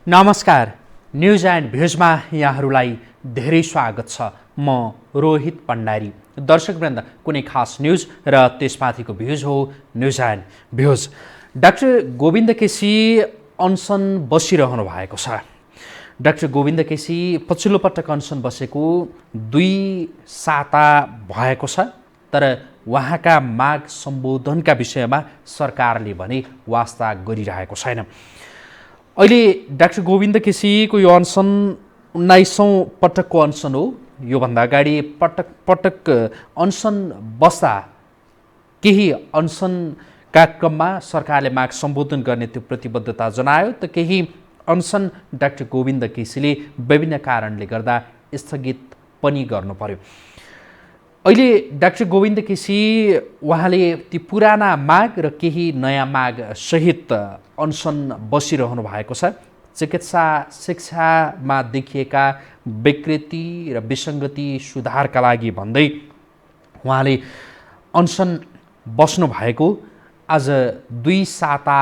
नमस्कार, news and भ्युजमा यहाँहरूलाई धेरै स्वागत छ। म रोहित भण्डारी। दर्शकवृन्द, कुनै खास न्युज र त्यसमाथिको भ्युज हो news and views. Doctor Govinda KC अनसन बसिरहनु भएको छ। डाक्टर गोविन्द केसी पछिल्लो पटक अनसन बसेको 2 साता भएको छ, तर उहाँका माग सम्बोधनका विषयमा सरकारले भने वास्ता गरिरहेको छैन। अहिले डाक्टर गोविन्द केसीको यो अनसन 19औं पटकको अनसन हो। योभन्दा अगाडि पटक अनसन बस्दा केही अनसनका क्रममा सरकारले माग सम्बोधन गर्ने त्यो प्रतिबद्धता जनायो, त केही अनसन डाक्टर गोविन्द केसीले विभिन्न कारणले गर्दा स्थगित पनि गर्नु पर्यो। अहिले डाक्टर गोविन्द केसी उहाँले ती पुराना माग र केही नयाँ माग सहित अनसन बसिरहनु भएको छ। चिकित्सा शिक्षामा देखिएका विकृति र विसङ्गति सुधारका लागि भन्दै उहाँले अनसन बस्नु भएको आज 2 साता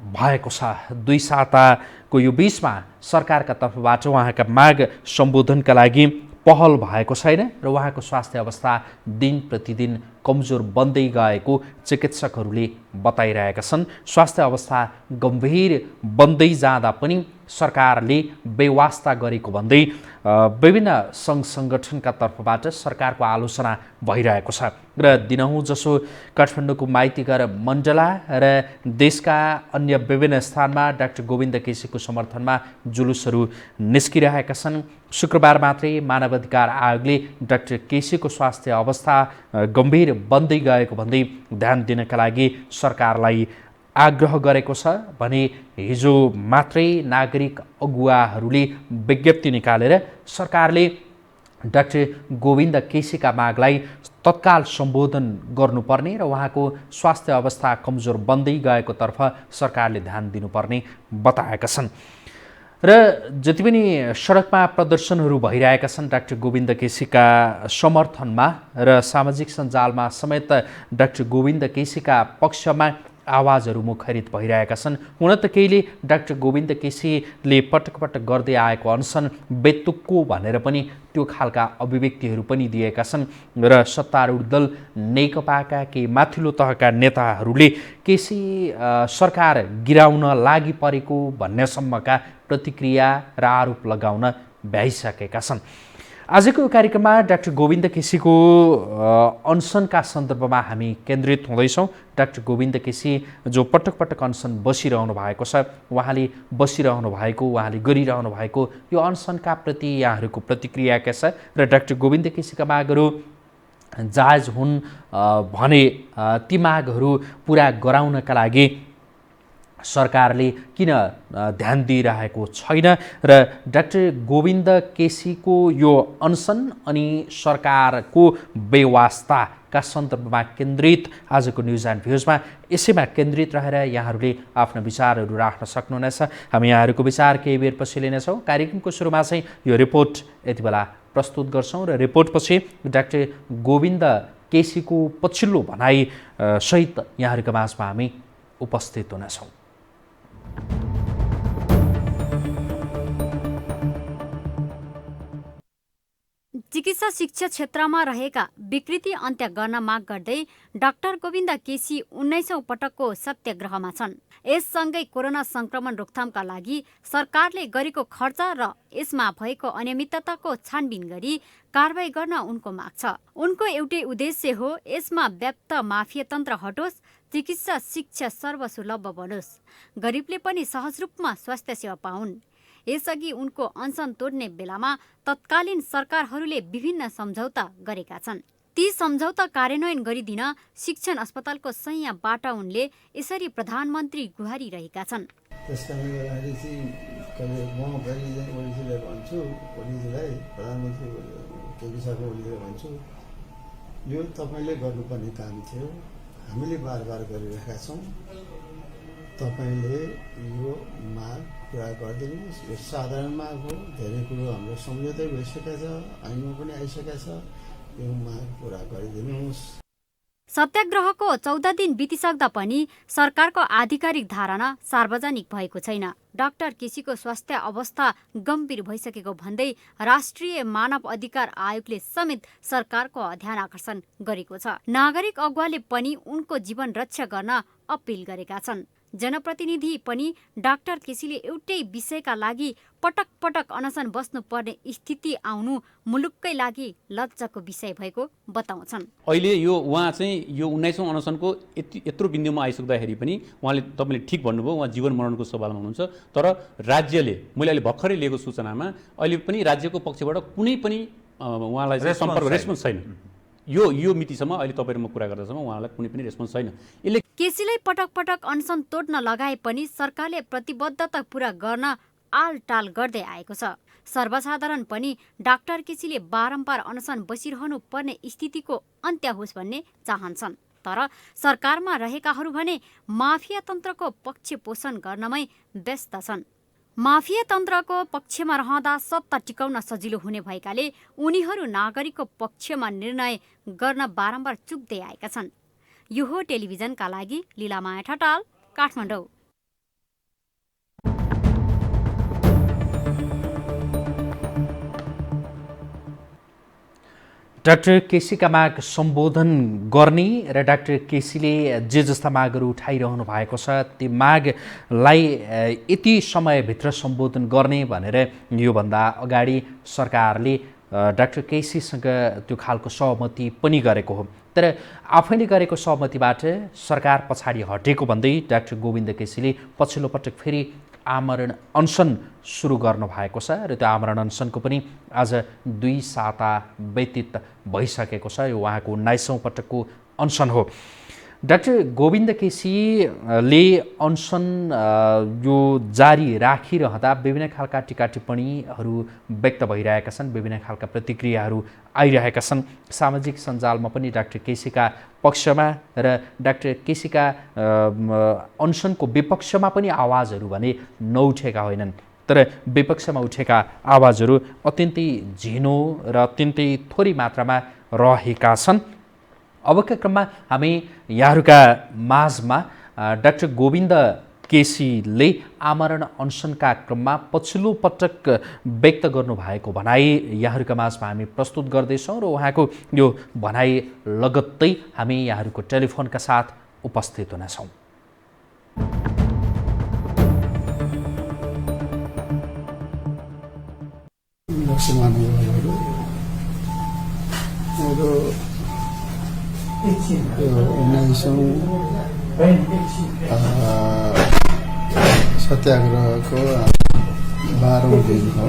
भएको छ। 2 साताको यो बिचमा सरकारका तर्फबाट उहाँका माग सम्बोधनका लागि पहल भएको छैन र उहाँको स्वास्थ्य अवस्था दिन प्रतिदिन कमजोर बन्दै गएको चिकित्सकहरूले बताइरहेका छन्। स्वास्थ्य अवस्था गम्भीर बन्दै जाँदा पनि सरकारले बेवास्ता गरेको भन्दै विभिन्न सङ्घ सङ्गठनका तर्फबाट सरकारको आलोचना भइरहेको छ र दिनहुँ जसो काठमाडौँको माइतीघर मण्डला र देशका अन्य विभिन्न स्थानमा डाक्टर गोविन्द केसीको समर्थनमा जुलुसहरू निस्किरहेका छन्। शुक्रबार मात्रै मानवाधिकार आयोगले डाक्टर केसीको स्वास्थ्य अवस्था गम्भीर बन्दै गएको भन्दै ध्यान दिनका लागि सरकारलाई आग्रह गरेको छ भने हिजो मात्रै नागरिक अगुवाहरूले विज्ञप्ति निकालेर सरकारले डाक्टर गोविन्द केसीका मागलाई तत्काल सम्बोधन गर्नुपर्ने र उहाँको स्वास्थ्य अवस्था कमजोर बन्दै गएको तर्फ सरकारले ध्यान दिनुपर्ने बताएका छन्। र जति पनि सडकमा प्रदर्शनहरू भइरहेका छन् डाक्टर गोविन्द केसीका समर्थनमा र सामाजिक सञ्जालमा समेत डाक्टर गोविन्द केसीका पक्षमा आवाजहरू मुखरित भइरहेका छन्। हुन त केहीले डाक्टर गोविन्द केसीले पटक पटक गर्दै आएको अनसन बेतुक्को भनेर पनि त्यो खालका अभिव्यक्तिहरू पनि दिएका छन् र सत्तारूढ दल नेकपाका केही माथिल्लो तहका नेताहरूले केसी सरकार गिराउन लागि परेको भन्नेसम्मका प्रतिक्रिया र आरोप लगाउन भ्याइसकेका छन्। आजको यो कार्यक्रममा डाक्टर गोविन्द केसीको अनसनका सन्दर्भमा हामी केन्द्रित हुँदैछौँ। डाक्टर गोविन्द केसी जो पटक पटक अनसन बसिरहनु भएको छ, उहाँले बसिरहनु भएको, उहाँले गरिरहनु भएको यो अनसनका प्रति यहाँहरूको प्रतिक्रिया के छ र डाक्टर गोविन्द केसीका मागहरू जायज हुन् भने ती मागहरू पुरा गराउनका लागि सरकारले किन ध्यान दिइरहेको छैन र डाक्टर गोविन्द केसीको यो अनसन अनि सरकारको बेवास्ताका सन्दर्भमा केन्द्रित आजको न्युज एन्ड भ्युजमा यसैमा केन्द्रित रहेर यहाँहरूले आफ्ना विचारहरू राख्न सक्नुहुनेछ। हामी यहाँहरूको विचार केही बेरपछि लिनेछौँ। कार्यक्रमको सुरुमा चाहिँ यो रिपोर्ट यति बेला प्रस्तुत गर्छौँ र रिपोर्टपछि डाक्टर गोविन्द केसीको पछिल्लो भनाइ सहित यहाँहरूको माझमा हामी उपस्थित हुनेछौँ। चिकित्सा शिक्षा क्षेत्रमा रहेका विकृति अन्त्य गर्न माग गर्दै डाक्टर गोविन्द केसी 19औं पटकको सत्याग्रहमा छन्। यससँगै कोरोना संक्रमण रोकथामका लागि सरकारले गरेको खर्च र यसमा भएको अनियमितताको छानबिन गरी कारबाही गर्न उनको माग छ। उनको एउटै उद्देश्य हो, यसमा व्याप्त माफिया तन्त्र हटोस्, चिकित्सा शिक्षा सर्वसुलभ बनोस्, गरिबले पनि सहज रूपमा स्वास्थ्य सेवा पाउन्। यसअघि उनको अनसन तोड्ने बेलामा तत्कालीन सरकारहरूले विभिन्न सम्झौता गरेका छन्। ती सम्झौता कार्यान्वयन गरिदिन शिक्षण अस्पतालको सयबाट उनले यसरी प्रधानमन्त्री गुहारिरहेका छन्। त्यसकारणले गर्दाखेरि चाहिँ कहिले म कहिले चाहिँ ओडिसीलाई भन्छु, ओडिसीलाई प्रधानमन्त्री केपी शर्मा ओलीलाई भन्छु, यो तपाईँले गर्नुपर्ने काम थियो, हामीले बार बार गरिरहेका छौँ, तपाईँले यो माग पुरा गरिदिनुहोस्। यो साधारण माग हो, धेरै कुरो हाम्रो सम्झौतै भइसकेका छ, ऐनमा पनि आइसकेका छ, यो माग पुरा गरिदिनुहोस्। सत्याग्रहको 14 दिन बितिसक्दा पनि सरकारको आधिकारिक धारणा सार्वजनिक भएको छैन। डाक्टर केसीको स्वास्थ्य अवस्था गम्भीर भइसकेको भन्दै राष्ट्रिय मानव अधिकार आयोगले समेत सरकारको ध्यान आकर्षण गरेको छ। नागरिक अगुवाले पनि उनको जीवन रक्षा गर्न अपिल गरेका छन्। जनप्रतिनिधि पनि डाक्टर केसीले एउटै विषयका लागि पटक पटक अनसन बस्नुपर्ने स्थिति आउनु मुलुककै लागि लज्जाको विषय भएको बताउँछन्। अहिले यो उहाँ चाहिँ यो 19औं अनसनको यत्रो बिन्दुमा आइसक्दाखेरि पनि उहाँले तपाईँले ठिक भन्नुभयो, उहाँ जीवन मरणको सवालमा हुनुहुन्छ। तर राज्यले, मैले अहिले भर्खरै लिएको सूचनामा अहिले पनि राज्यको पक्षबाट कुनै पनि उहाँलाई सम्पर्क रेस्पोन्स छैन। यो मितिसम्म अहिले तपाईँ र म कुरा गर्दासम्म उहाँलाई कुनै पनि रेस्पोन्स छैन। यसले केसीलाई पटक पटक अनसन तोड्न लगाए पनि सरकारले प्रतिबद्धता पूरा गर्न आलटाल गर्दै आएको छ। सर्वसाधारण पनि डाक्टर केसीले बारम्बार अनसन बसिरहनु पर्ने स्थितिको अन्त्य होस् भन्ने चाहन्छन्। तर सरकारमा रहेकाहरू भने माफिया तन्त्रको पक्ष पोषण गर्नमै व्यस्त छन्। माफिया तन्त्रको पक्षमा रहँदा सत्ता टिकाउन सजिलो हुने भएकाले उनीहरू नागरिकको पक्षमा निर्णय गर्न बारम्बार चुक्दै आएका छन्। यो हो टेलिभिजनका लागि लीलामाया ठटाल, काठमाडौँ। डाक्टर केसीका माग सम्बोधन गर्ने र डाक्टर केसीले जे जस्ता मागहरू उठाइरहनु भएको छ ती मागलाई यति समयभित्र सम्बोधन गर्ने भनेर योभन्दा अगाडि सरकारले डाक्टर केसीसँग त्यो खालको सहमति पनि गरेको हो। तर आफैले गरेको सहमतिबाट सरकार पछाडि हटेको भन्दै डाक्टर गोविन्द केसीले पछिल्लो पटक फेरि आमरण अनसन सुरु गर्नु भएको छ र त्यो आमरण अनसनको पनि आज 2 साता व्यतीत भइसकेको छ। यो उहाँको 19औं पटकको अनसन हो। डाक्टर गोविन्द केसीले अनसन यो जारी राखिरहँदा विभिन्न खालका टीका टिप्पणीहरू व्यक्त भइरहेका छन्, विभिन्न खालका प्रतिक्रियाहरू आइरहेका छन्। सामाजिक सञ्जालमा पनि डाक्टर केसीका पक्षमा र डाक्टर केसीका अनसनको विपक्षमा पनि आवाजहरू भने नउठेका होइनन्। तर विपक्षमा उठेका आवाजहरू अत्यन्तै झिनो र अत्यन्तै थोरै मात्रामा रहेका छन्। अबका क्रममा हामी यहाँहरूका माझमा डाक्टर गोविन्द केसीले आमरण अनसनका क्रममा पछिल्लो पटक व्यक्त गर्नुभएको भनाइ यहाँहरूका माझमा हामी प्रस्तुत गर्दैछौँ र उहाँको यो भनाइ लगत्तै हामी यहाँहरूको टेलिफोनका साथ उपस्थित हुनेछौँ। सत्याग्रहको 12औं दिन हो।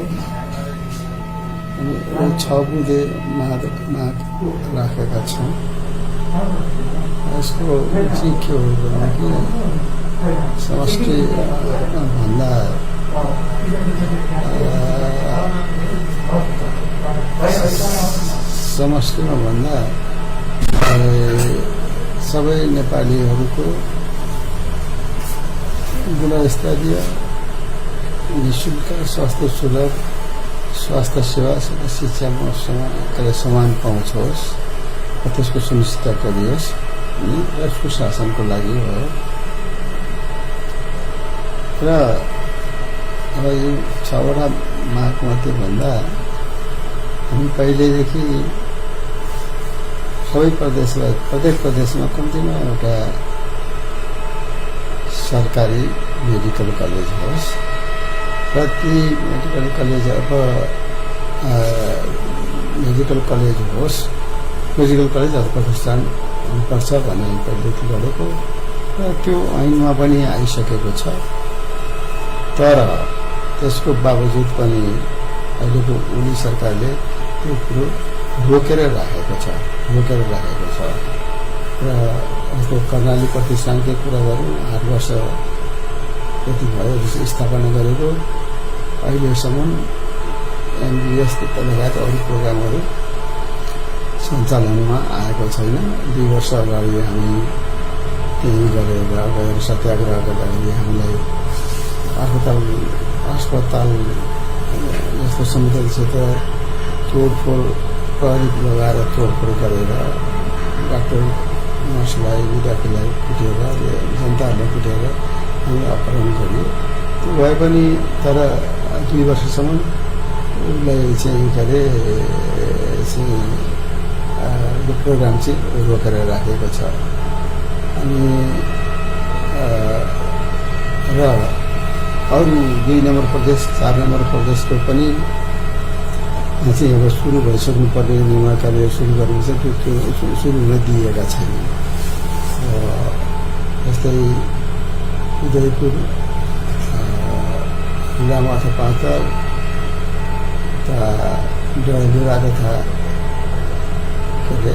6 बुँदे माग राखेका छौँ। यसको चाहिँ के हो भने कि समष्टि भन्दा समष्टिमा भन्दा सबै नेपालीहरूको गुणस्तरीय निःशुल्क स्वास्थ्य सुलभ स्वास्थ्य सेवा शिक्षामा समान पहुँच होस् र त्यसको सुनिश्चित गरियोस् र सुशासनको लागि हो। र अब यो 6वटा मागमध्ये भन्दा हामी पहिलेदेखि सबै प्रत्येक प्रदेशमा कम्तीमा एउटा सरकारी मेडिकल कलेज होस् र ती मेडिकल कलेज मेडिकल कलेज होस्, मेडिकल कलेज अथवा प्रतिष्ठान हुनुपर्छ भन्ने पहिलेदेखि गरेको र त्यो ऐनमा पनि आइसकेको छ। तर त्यसको बावजुद पनि अहिलेको ओली सरकारले त्यो कुरो रोकेर राखेको छ र यस्तो कर्णाली प्रतिष्ठानकै कुरा गरौँ 8 वर्ष यति भयो स्थापना गरेको, अहिलेसम्म एमबिएस लगायत अरू प्रोग्रामहरू सञ्चालनमा आएको छैन। 2 वर्ष अगाडि हामी त्यही गएर सत्याग्रह गर्दाखेरि हामीलाई अस्पताल यस्तो समुदाय क्षेत्र तोडफोड प्रहरी लगाएर तोडफोड गरेर डाक्टर नर्सलाई विद्यार्थीलाई कुटेर जनताहरूलाई कुटेर हामी अपहरण गरियो। त्यो भए पनि तर 2 वर्षसम्म उसलाई चाहिँ के अरे यो प्रोग्राम चाहिँ रोकेर राखेको छ। अनि र अरू 2 नम्बर प्रदेश 4 नम्बर प्रदेशको पनि चाहिँ अब सुरु भइसक्नुपर्ने निर्माण कार्य सुरु गर्नु छ, त्यो सुरु हुन दिएका छैन। जस्तै उदयपुर जिल्लामा अथवा डडेलधुरा तथा के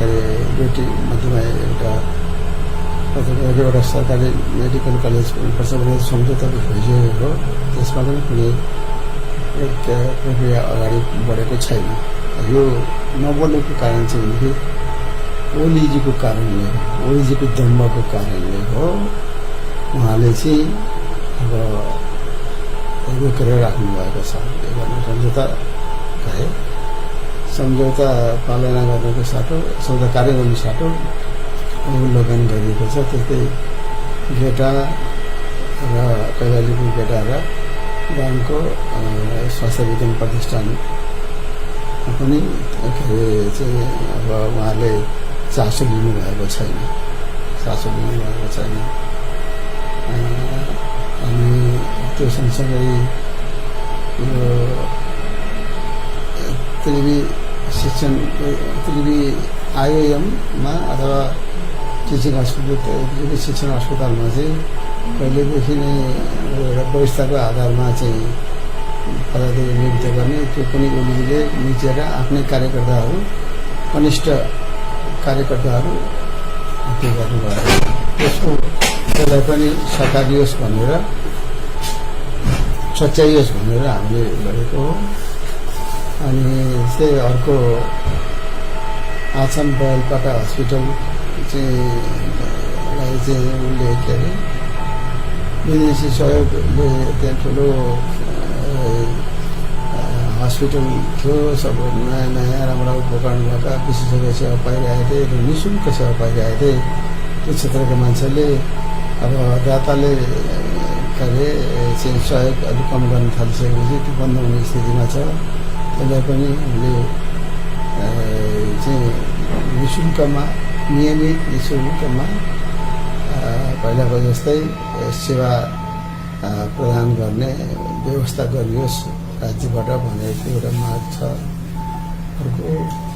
अरे डोटी मध्यमा एउटा सरकारी मेडिकल कलेज हुनुपर्छ भने सम्झौता भइसकेको हो। त्यसमा पनि कुनै प्रक्रिया अगाडि बढेको छैन। यो नबढ्नुको कारण चाहिँ भनेको ओलीजीको कारणले, ओलीजीको दम्बको कारणले हो। उहाँले चाहिँ अब रोकेर राख्नु भएको छ। सम्झौता पालना गर्नको साटो, सम्झौता कार्यान्वयन साटो उल्लङ्घन गरिएको छ। त्यस्तै गेटा र कैलालीको गेटा र गाउँको स्वास्थ्य विज्ञान प्रतिष्ठान पनि के अरे चाहिँ अब उहाँले चासो लिनुभएको छैन। अनि त्यो सँगसँगै यो त्रिवी आइएममा अथवा टिचिङ हस्पिटल शिक्षण अस्पतालमा चाहिँ पहिलेदेखि नै एउटा व्यवस्थाको आधारमा चाहिँ पदाधिकारी नियुक्त गर्ने, त्यो पनि ओलीजीले मिचेर आफ्नै कार्यकर्ताहरू, कनिष्ठ कार्यकर्ताहरू त्यो गर्नुभयो। त्यसलाई पनि सकारियोस् भनेर, सच्याइयोस् भनेर हामीले गरेको हो। अनि त्यही अर्को आसाम बयलपाटा हस्पिटल चाहिँ उसले के अरे विदेशी सहयोगले त्यहाँ ठुलो हस्पिटल थियो, सब नयाँ राम्रो उपकरण भएका विशेषज्ञ सेवा पाइरहेको थिए र निःशुल्क सेवा पाइरहेको थिए। त्यो क्षेत्रका मान्छेले अब दाताले के अरे चाहिँ सहयोग अलिक कम गर्न थालिसकेपछि त्यो बन्द हुने स्थितिमा छ। त्यसलाई पनि हामीले चाहिँ नियमित निःशुल्कमा पहिलाको जस्तै सेवा प्रदान गर्ने व्यवस्था गरियोस् राज्यबाट भनेर एउटा माग छ। अर्को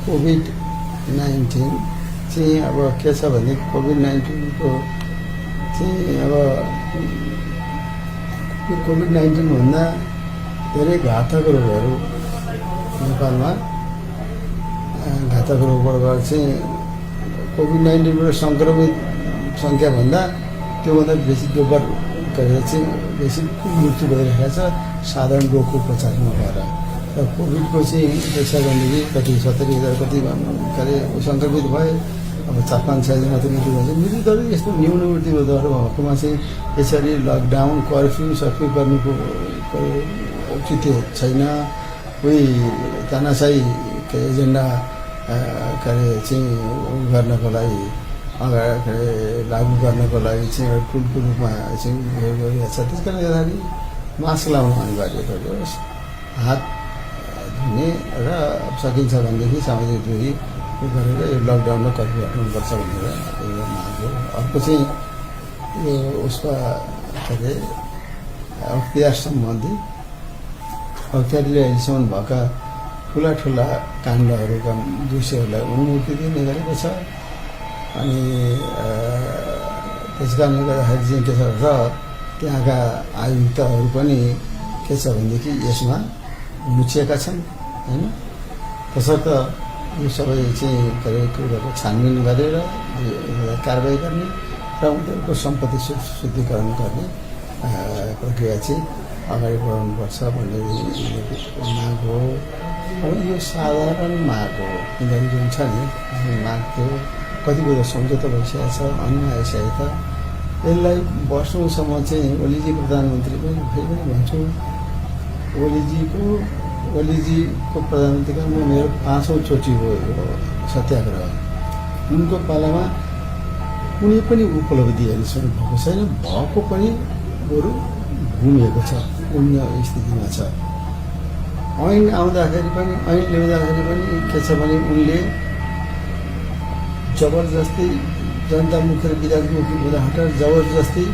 कोभिड-19 चाहिँ अब के छ भने कोभिड-19 चाहिँ अब यो कोभिड-19 भन्दा धेरै घातक रोगहरू नेपालमा घातक रोगबाट चाहिँ कोभिड-19बाट सङ्क्रमित सङ्ख्याभन्दा त्योभन्दा बेसी दोब्बर गरेर चाहिँ बेसी मृत्यु भइरहेको छ साधारण रोगको उपचार नभएर। र कोभिडको चाहिँ परीक्षा गर्नेदेखि कति 70,000 कति के अरे सङ्क्रमित भए। अब 4-5-6 जना मात्रै मृत्यु भन्छ। मृत्यु दर यस्तो न्यून मृत्यु दर भएकोमा चाहिँ यसरी लकडाउन कर्फ्यू गर्नुको औचित्य छैन। कोही तानाशाही एजेन्डा के अरे चाहिँ गर्नको लागि लागू गर्नको लागि चाहिँ एउटा टुलको रूपमा चाहिँ गरिरहेको छ। त्यस कारणले गर्दाखेरि मास्क लाउनु अनिवार्य गरियोस्, हात धुने र सकिन्छ भनेदेखि सामाजिक दूरी गरेर यो लकडाउन र कर्फ्यू हटाउनुपर्छ भनेर एउटा माग हो। अर्को चाहिँ यो उसका के अरे अख्तियार सम्बन्धी अख्तियारले अहिलेसम्म भएका ठुला काण्डहरूका दृश्यहरूलाई अनुमति दिने गरेको छ। अनि त्यस कारणले गर्दाखेरि चाहिँ के छ र त्यहाँका आयुक्तहरू पनि के छ भनेदेखि यसमा लुचिएका छन् होइन। तसर्थ यो सबै चाहिँ के अरे कुराको छानबिन गरेर कारबाही गर्ने र उनीहरूको सम्पत्ति शुद्धिकरण गर्ने प्रक्रिया चाहिँ अगाडि बढाउनुपर्छ भन्ने माग हो। अब यो साधारण माग हो, किनभने जुन छ नि माग थियो कतिको सम्झौता भइसकेको छ, अन्य आइसकेको छ। यसलाई वर्षौँसम्म चाहिँ ओलीजी प्रधानमन्त्री पनि फेरि पनि भन्छु, ओलीजीको प्रधानमन्त्रीको मेरो 5औं चोटि हो यो सत्याग्रह। उनको पालामा कुनै पनि उपलब्धि अहिलेसम्म भएको छैन, भएको पनि बरु गुमिएको छ, उन्य स्थितिमा छ। ऐन आउँदाखेरि पनि, ऐन ल्याउँदाखेरि पनि के छ भने उनले जबरजस्ती जनतामुखी र विधायकमुखी बुँदा हटाएर जबरजस्ती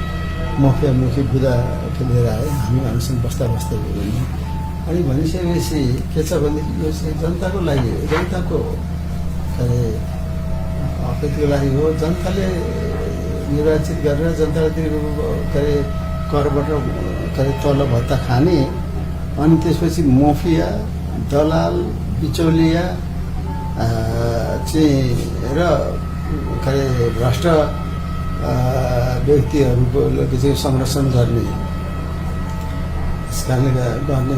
माफियामुखी बुँदा लिएर आए। हामी हामीसँग बस्दा बस्दै गयौँ। अनि भनिसकेपछि के छ भनेदेखि यो चाहिँ जनताको लागि, जनताको अपेक्षाको लागि हो। जनताले निर्वाचित गरेर जनताले दिएको करबाट तल भत्ता खाने, अनि त्यसपछि माफिया, दलाल, बिचौलिया चाहिँ र भ्रष्ट व्यक्तिहरूको चाहिँ संरक्षण गर्ने, यस कारणले गर्ने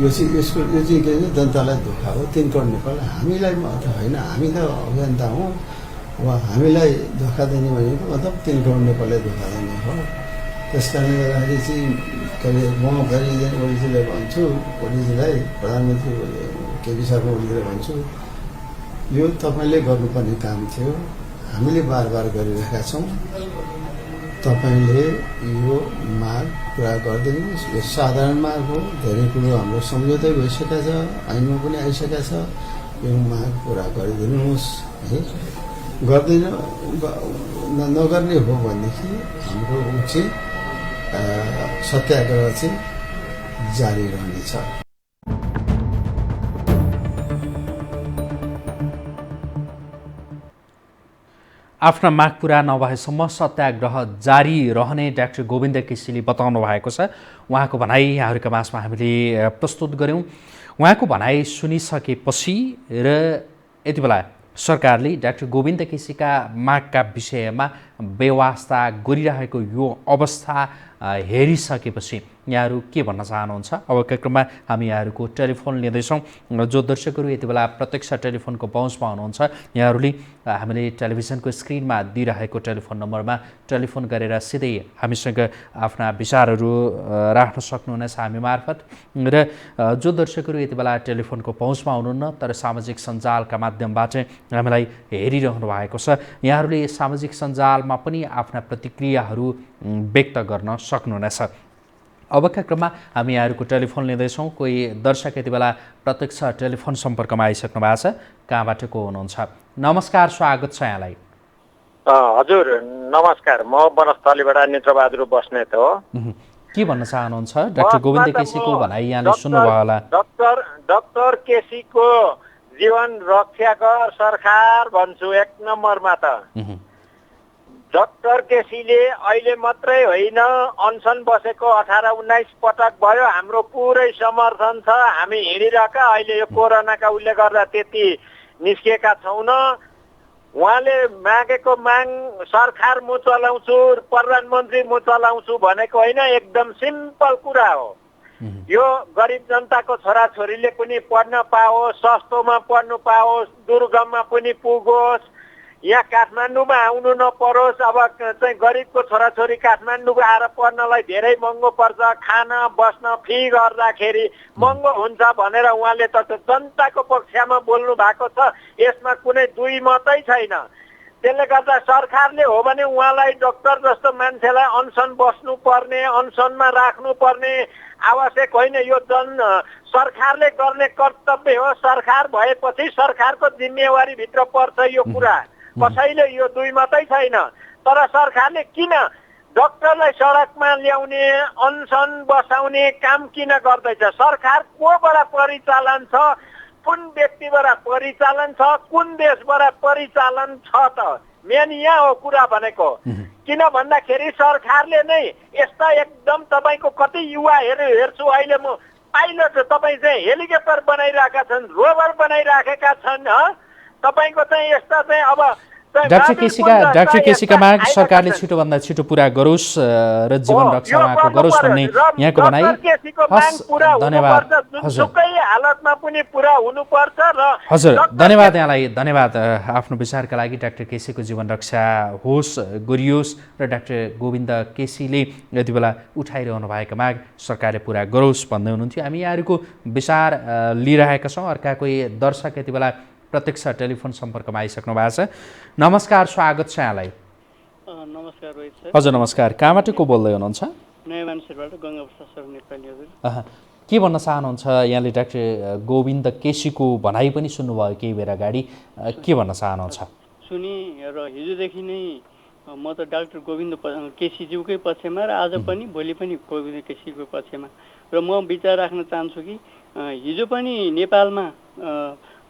यो चाहिँ के भन्छ जनतालाई धोका हो। 3 करोड नेपाल हामीलाई त होइन, हामी त अभियन्ता हौँ, अब हामीलाई धोका दिने भनेको मतलब 3 करोड नेपाललाई धोका दिने हो। त्यस कारणले गर्दाखेरि चाहिँ म फेरि ओलीजीलाई भन्छु, ओलीजीलाई प्रधानमन्त्री केपी शर्मा ओलीजीलाई भन्छु, यो तपाईँले गर्नुपर्ने काम थियो, हामीले बार बार गरिरहेका छौँ। तपाईँले यो माग पुरा गरिदिनुहोस्। यो साधारण माग हो, धेरै कुरो हाम्रो सम्झौतै भइसकेका छ, ऐनमा पनि आइसकेका छ। यो माग पुरा गरिदिनुहोस् है। गर्दैन नगर्ने हो भनेदेखि हाम्रो चाहिँ सत्याग्रह चाहिँ जारी रहनेछ। आफ्ना माग पुरा नभएसम्म सत्याग्रह जारी रहने डाक्टर गोविन्द केसीले बताउनु भएको छ। उहाँको भनाइ यहाँहरूका माझमा हामीले प्रस्तुत गऱ्यौँ। उहाँको भनाइ सुनिसकेपछि र यति बेला सरकारले डाक्टर गोविन्द केसीका मागका विषयमा बेवास्ता गरिरहेको यो अवस्था हेरिसकेपछि यहाँहरू के भन्न चाहनुहुन्छ? अबका क्रममा हामी यहाँहरूको टेलिफोन लिँदैछौँ। जो दर्शकहरू यति बेला प्रत्यक्ष टेलिफोनको पहुँचमा हुनुहुन्छ, यहाँहरूले हामीले टेलिभिजनको स्क्रिनमा दिइरहेको टेलिफोन नम्बरमा टेलिफोन गरेर सिधै हामीसँग आफ्ना विचारहरू राख्न सक्नुहुनेछ हामी मार्फत। र जो दर्शकहरू यति बेला टेलिफोनको पहुँचमा हुनुहुन्न तर सामाजिक सञ्जालका माध्यमबाट हामीलाई हेरिरहनु भएको छ, यहाँहरूले सामाजिक सञ्जालमा पनि आफ्ना प्रतिक्रियाहरू व्यक्त गर्न सक्नुहुनेछ। अबका क्रममा हामी यहाँहरूको टेलिफोन लिँदैछौँ। कोही दर्शक यति बेला प्रत्यक्ष टेलिफोन सम्पर्कमा आइसक्नु भएको छ। कहाँबाट को हुनुहुन्छ? नमस्कार, स्वागत छ यहाँलाई। हजुर नमस्कार, म वनस्थलीबाट नेत्रबहादुर बस्नेत हो। के भन्न चाहनुहुन्छ? डाक्टर गोविन्द केसीको भनाइ यहाँले सुन्नुभयो होला। डाक्टर केसीको जीवन रक्षा गर सरकार भन्छु 1 नम्बरमा त। डाक्टर केसीले अहिले मात्रै होइन, अनसन बसेको 18-19 पटक भयो। हाम्रो पुरै समर्थन छ। हामी हिँडिरहेका, अहिले यो कोरोनाका उसले गर्दा त्यति निस्किएका छैनौँ। उहाँले मागेको माग सरकार म चलाउँछु, प्रधानमन्त्री म चलाउँछु भनेको होइन, एकदम सिम्पल कुरा हो। यो गरिब जनताको छोराछोरीले पनि पढ्न पाओस्, सस्तोमा पढ्नु पाओस्, दुर्गममा पनि पुगोस्, यहाँ काठमाडौँमा आउनु नपरोस्। अब चाहिँ गरिबको छोराछोरी काठमाडौँ आएर पढ्नलाई धेरै महँगो पर्छ, खाना बस्न फी गर्दाखेरि महँगो हुन्छ भनेर उहाँले त जनताको पक्षमा बोल्नु भएको छ। यसमा कुनै दुई मतै छैन। त्यसले गर्दा सरकारले हो भने उहाँलाई डाक्टर जस्तो मान्छेलाई अनसन बस्नु पर्ने, अनसनमा राख्नु पर्ने आवश्यक होइन। यो सरकारले गर्ने कर्तव्य हो। सरकार भएपछि सरकारको जिम्मेवारीभित्र पर्छ यो कुरा। कसैले यो दुई मात्रै छैन। तर सरकारले किन डाक्टरलाई सडकमा ल्याउने, अनसन बसाउने काम किन गर्दैछ? सरकार कोबाट परिचालन छ? कुन व्यक्तिबाट परिचालन छ? कुन देशबाट परिचालन छ त? मेन यहाँ हो कुरा भनेको। किन भन्दाखेरि सरकारले नै यस्ता एकदम तपाईँको कति युवा हेर्छु अहिले म पाइलट, तपाईँ चाहिँ हेलिकप्टर बनाइरहेका छन्, रोभर बनाइराखेका छन्। तपाईँको चाहिँ यस्ता चाहिँ अब डाक्टर केसीका माग सरकारले छिटोभन्दा छिटो पुरा गरोस् र जीवन रक्षा उहाँको गरोस् भन्ने यहाँको भनाइ। धन्यवाद। हजुर धन्यवाद यहाँलाई। धन्यवाद आफ्नो विचारका लागि। डाक्टर केसीको जीवन रक्षा होस्, गरियोस् र डाक्टर गोविन्द केसीले यति बेला उठाइरहनु भएका माग सरकारले पुरा गरोस् भन्दै हुनुहुन्थ्यो। हामी यहाँहरूको विचार लिइरहेका छौँ। अर्का कोही दर्शक यति बेला प्रत्यक्ष टेलिफोन सम्पर्कमा आइसक्नु भएको छ। नमस्कार, स्वागत छ यहाँलाई। नमस्कार रोहित सर। हजुर नमस्कार, कहाँबाट को बोल्दै हुनुहुन्छ? नयाँ मान्छेबाट गङ्गाप्रसाद सर नेपाली। हजुर के भन्न चाहनुहुन्छ? यहाँले डाक्टर गोविन्द केसीको भनाइ पनि सुन्नुभयो केही बेर अगाडि, के भन्न चाहनुहुन्छ? सुनि र हिजोदेखि नै म त डाक्टर गोविन्द केसीज्यूकै पक्षमा र आज पनि भोलि पनि गोविन्द केसीको पक्षमा र म विचार राख्न चाहन्छु कि हिजो पनि नेपालमा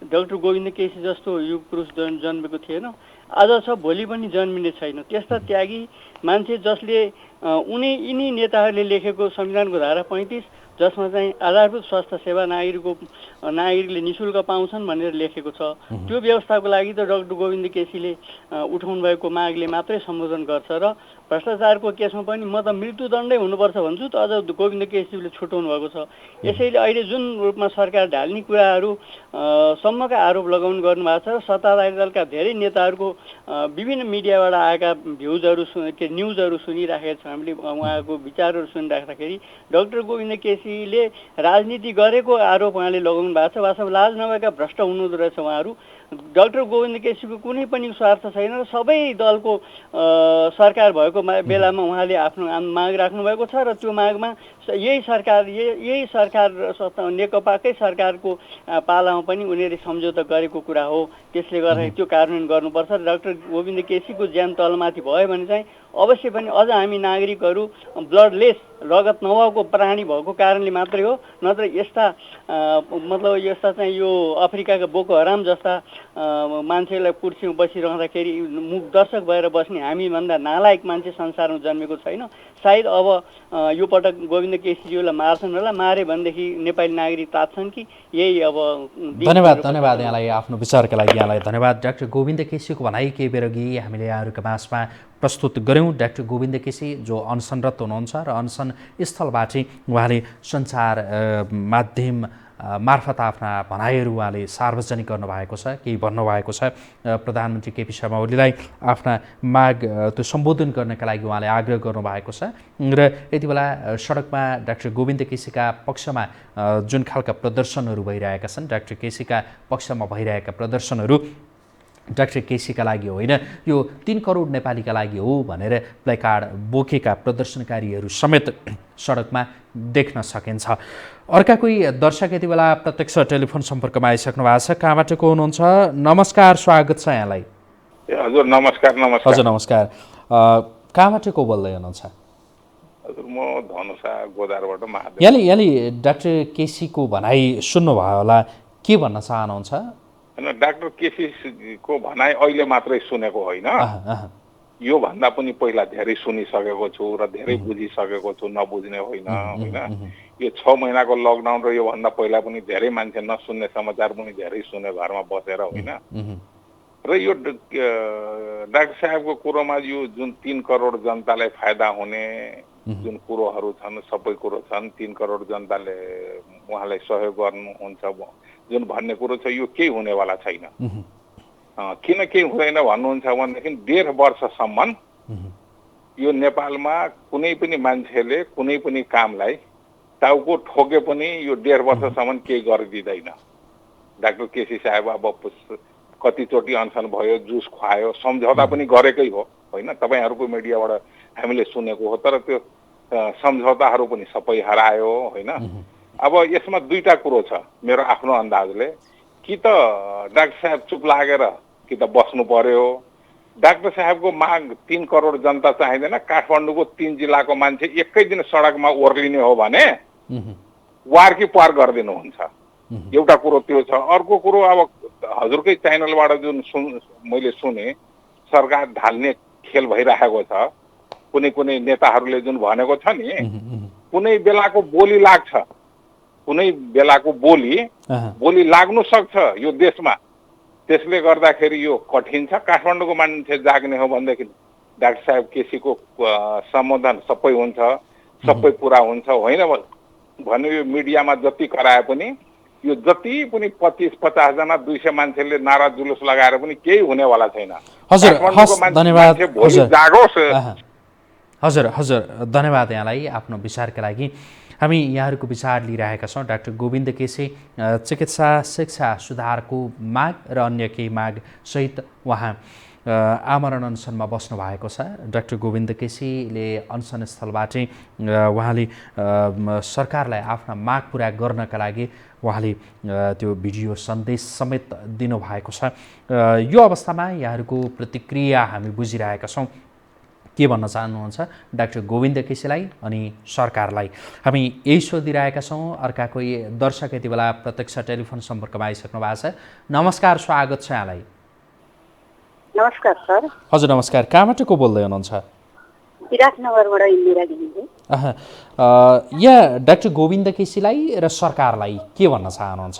डाक्टर गोविन्द केसी जस्तो युग पुरुष जन्मेको थिएन, आज छ भोलि पनि जन्मिने छैन। त्यस्ता त्यागी मान्छे जसले यिनी नेताहरूले लेखेको संविधानको धारा 35 जसमा चाहिँ आधारभूत स्वास्थ्य सेवा नागरिकले निःशुल्क पाउँछन् भनेर लेखेको छ, त्यो व्यवस्थाको लागि त डाक्टर गोविन्द केसीले उठाउनु भएको मागले मात्रै सम्बोधन गर्छ र भ्रष्टाचारको केसमा पनि म त मृत्युदण्डै हुनुपर्छ भन्छु त, अझ गोविन्द केसीले छुटाउनु भएको छ। यसैले अहिले जुन रूपमा सरकार ढाल्ने कुराहरू सम्मका आरोप लगाउनु गर्नुभएको छ र सत्ताधारी दलका धेरै नेताहरूको विभिन्न मिडियाबाट आएका न्युजहरू सुनिराखेका छौँ हामीले। उहाँको विचारहरू सुनिराख्दाखेरि डाक्टर गोविन्द केसीले राजनीति गरेको आरोप उहाँले लगाउनु भएको छ। वास्तवमा लाज नभएका भ्रष्ट हुनुहुँदो रहेछ उहाँहरू। डाक्टर गोविन्द केसीको कुनै पनि स्वार्थ छैन र सबै दलको सरकार भएको बेलामा उहाँले आफ्नो माग राख्नुभएको छ र त्यो मागमा यही सरकार नेकपाकै सरकारको पालामा पनि उनीहरूले सम्झौता गरेको कुरा हो। त्यसले गर्दाखेरि त्यो कार्यान्वयन गर्नुपर्छ र डाक्टर गोविन्द केसीको ज्यान तलमाथि भयो भने चाहिँ अवश्य पनि अझ हामी नागरिकहरू ब्लडलेस रगत नभएको प्राणी भएको कारणले मात्रै हो, नत्र यस्ता यस्ता चाहिँ यो अफ्रिकाका बोको हराम जस्ता मान्छेलाई कुर्सीमा बसिरहँदाखेरि मुख दर्शक भएर बस्ने हामीभन्दा नालायक मान्छे संसारमा जन्मेको छैन। सायद अब यो पटक गोविन्द केसीज्यूलाई मार्छन् होला, मारे भनेदेखि नेपाली नागरिक तात्छन् कि यही अब। धन्यवाद यहाँलाई, आफ्नो विचारका लागि यहाँलाई धन्यवाद। डाक्टर गोविन्द केसीको भनाइ केही बेर अघि हामीले यहाँहरूका माझमा प्रस्तुत गऱ्यौँ। डाक्टर गोविन्द केसी जो अनसनरत हुनुहुन्छ र अनसन स्थलबाटै उहाँले सञ्चार माध्यम मार्फत आफ्ना भनाइहरू उहाँले सार्वजनिक गर्नुभएको छ, केही भन्नुभएको छ। प्रधानमन्त्री केपी शर्मा ओलीलाई आफ्ना माग त्यो सम्बोधन गर्नका लागि उहाँले आग्रह गर्नुभएको छ र यति बेला सडकमा डाक्टर गोविन्द केसीका पक्षमा जुन खालका प्रदर्शनहरू भइरहेका छन्, डाक्टर केसीका पक्षमा भइरहेका प्रदर्शनहरू डाक्टर केसीका लागि होइन, यो 3 करोड नेपालीका लागि हो भनेर प्लेकार्ड बोकेका प्रदर्शनकारीहरू समेत सडकमा देख्न सकिन्छ। अर्का कोही दर्शक यति बेला प्रत्यक्ष टेलिफोन सम्पर्कमा आइसक्नु भएको छ। कहाँबाट को हुनुहुन्छ? नमस्कार, स्वागत छ यहाँलाई। हजुर नमस्कार। हजुर नमस्कार, कहाँबाट को बोल्दै हुनुहुन्छ? हजुर म धनुषा गोदारबाट महादेव। यहाँले डाक्टर केसीको भनाइ सुन्नुभयो होला, के भन्न चाहनुहुन्छ? होइन, डाक्टर केसीको भनाइ अहिले मात्रै सुनेको होइन, यो भन्दा पनि पहिला धेरै सुनिसकेको छु र धेरै बुझिसकेको छु, नबुझ्ने होइन। यो 6 महिनाको लकडाउन र यो भन्दा पहिला पनि धेरै मान्छे नसुन्ने समाचार पनि धेरै सुने घरमा बसेर होइन। र यो डाक्टर साहेबको कुरोमा यो जुन 3 करोड जनतालाई फाइदा हुने जुन कुरोहरू छन्, सबै कुरो छन्। 3 करोड जनताले उहाँलाई सहयोग गर्नुहुन्छ जुन भन्ने कुरो छ, यो केही हुनेवाला छैन। किन केही हुँदैन भन्नुहुन्छ भनेदेखि 1.5 वर्षसम्म यो नेपालमा कुनै पनि मान्छेले कुनै पनि कामलाई टाउको ठोके पनि यो 1.5 वर्षसम्म केही गरिदिँदैन। डाक्टर केसी साहेब अब कतिचोटि अनसन भयो, जुस खुवायो, सम्झौता पनि गरेकै हो होइन, तपाईँहरूको मिडियाबाट हामीले सुनेको हो, तर त्यो सम्झौताहरू पनि सबै हरायो होइन। अब यसमा 2टा कुरो छ मेरो आफ्नो अन्दाजले, कि त डाक्टर साहेब चुप लागेर कि त बस्नु पर्यो। डाक्टर साहेबको माग 3 करोड जनता चाहिँदैन, काठमाडौँको 3 जिल्लाको मान्छे एकै दिन सडकमा ओर्लिने हो भने वार कि पार गरिदिनुहुन्छ। एउटा कुरो त्यो छ। अर्को कुरो अब हजुरकै च्यानलबाट जुन मैले सुने सरकार ढाल्ने खेल भइरहेको छ, कुनै नेताहरूले जुन भनेको छ नि, कुनै बेलाको बोली लाग्छ, कुनै बेलाको बोली लाग्नु सक्छ यो देशमा। त्यसले गर्दाखेरि यो कठिन छ। काठमाडौँको मान्छे जाग्ने हो भनेदेखि डाक्टर साहेब केसीको सम्बोधन सबै हुन्छ, सबै पुरा हुन्छ होइन भने यो मिडियामा जति कराए पनि यो जति पनि 25-50 जना 200 मान्छेले नारा जुलुस लगाएर पनि केही हुनेवाला छैन। हजुर धन्यवाद। जागोस्। हजुर धन्यवाद यहाँलाई आफ्नो विचारका लागि। हामी यहाँहरूको विचार लिइरहेका छौँ। डाक्टर गोविन्द केसी चिकित्सा शिक्षा सुधारको माग र अन्य केही माग सहित उहाँ आमरण अनसनमा बस्नु भएको छ। डाक्टर गोविन्द केसीले अनसन स्थलबाटै उहाँले सरकारलाई आफ्ना माग पुरा गर्नका लागि उहाँले त्यो भिडियो सन्देश समेत दिनुभएको छ। यो अवस्थामा यहाँहरूको प्रतिक्रिया हामी बुझिरहेका छौँ। के भन्न चाहनुहुन्छ डाक्टर गोविन्द केसीलाई अनि सरकारलाई? हामी यही सोधिरहेका छौँ। अर्का कोही दर्शक यति बेला प्रत्यक्ष टेलिफोन सम्पर्कमा आइसक्नु भएको छ। नमस्कार, स्वागत छ यहाँलाई। नमस्कार सर। हजुर नमस्कार। कहाँबाट को बोल्दै हुनुहुन्छ? विराटनगरबाट इन्दिरा घिमिरे। यहाँ डाक्टर गोविन्द केसीलाई र सरकारलाई के भन्न चाहनुहुन्छ?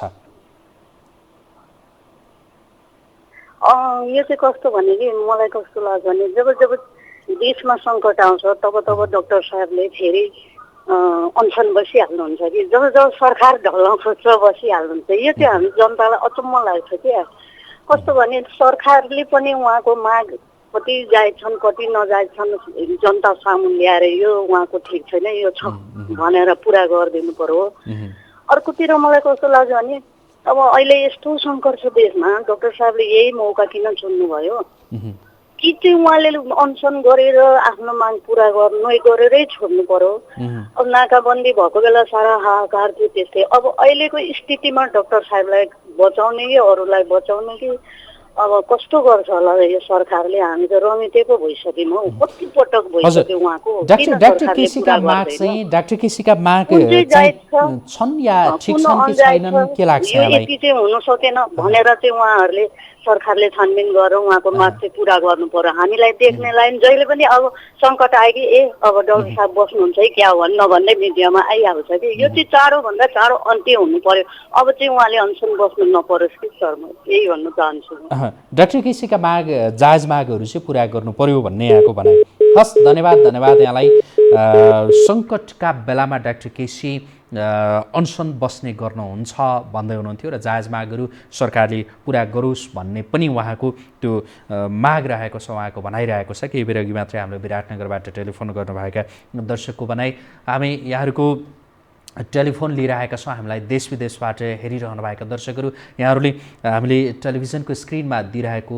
यो चाहिँ कस्तो भने कि मलाई कस्तो लाग्छ भने जब जब देशमा सङ्कट आउँछ तब तब डाक्टर साहबले फेरि अनसन बसिहाल्नुहुन्छ कि जब जब सरकार ढल्न खोज्छ बसिहाल्नुहुन्छ। यो चाहिँ हामी जनतालाई अचम्म लाग्छ क्या। कस्तो भने सरकारले पनि उहाँको माग कति जायछन् कति नजायछन् जनता सामु ल्याएर यो उहाँको ठिक छैन यो छ भनेर पुरा गरिदिनु पर्यो। अर्कोतिर मलाई कस्तो लाग्छ भने अब अहिले यस्तो सङ्कट छ देशमा, डाक्टर साहबले यही मौका किन चुन्नुभयो कि चाहिँ उहाँले अनसन गरेर आफ्नो माग पुरा गरेरै छोड्नु पर्यो। अब नाकाबन्दी भएको बेला सारा हाहाकार थियो त्यस्तै। अब अहिलेको स्थितिमा डाक्टर साहबलाई बचाउने कि अरूलाई बचाउने कि अब कस्तो गर्छ होला यो सरकारले? हामी त रमितेको भइसक्यौँ हौ, कति पटक भइसक्यो उहाँको। डाक्टर केसीका माग चाहिँ डाक्टर केसीका माग छन् या ठिक छन् कि छैनन् के लाग्छ यहाँलाई? यति चाहिँ हुन सकेन भनेर चाहिँ उहाँहरूले सरकारले छानबिन गरेर उहाँको माग चाहिँ पुरा गर्नु पर्यो। हामीलाई देख्नेलाई जहिले पनि अब सङ्कट आयो कि अब डाक्टर साहब बस्नुहुन्छ है क्या भन्दै मिडियामा आइहाल्छ कि यो चाहिँ चाँडोभन्दा चाँडो अन्त्य हुनु पर्यो। अब चाहिँ उहाँले अनसन बस्नु नपरोस् कि सर, म यही भन्न चाहन्छु। डाक्टर केसीका माग जायज मागहरू चाहिँ पुरा गर्नु पर्यो भन्ने यहाँको भनाइ। हस्, धन्यवाद यहाँलाई। सङ्कटका बेलामा डाक्टर केसी अनसन बस्ने गर्नुहुन्छ भन्दै हुनुहुन्थ्यो र जायज मागहरू सरकारले पुरा गरोस् भन्ने पनि उहाँको त्यो माग रहेको छ, उहाँको भनाइरहेको छ। केही बेर अघि मात्रै हाम्रो विराटनगरबाट टेलिफोन गर्नुभएका दर्शकको भनाइ। हामी यहाँहरूको टेलिफोन लिइरहेका छौँ। हामीलाई देश विदेशबाट हेरिरहनुभएका दर्शकहरू, यहाँहरूले हामीले टेलिभिजनको स्क्रिनमा दिइरहेको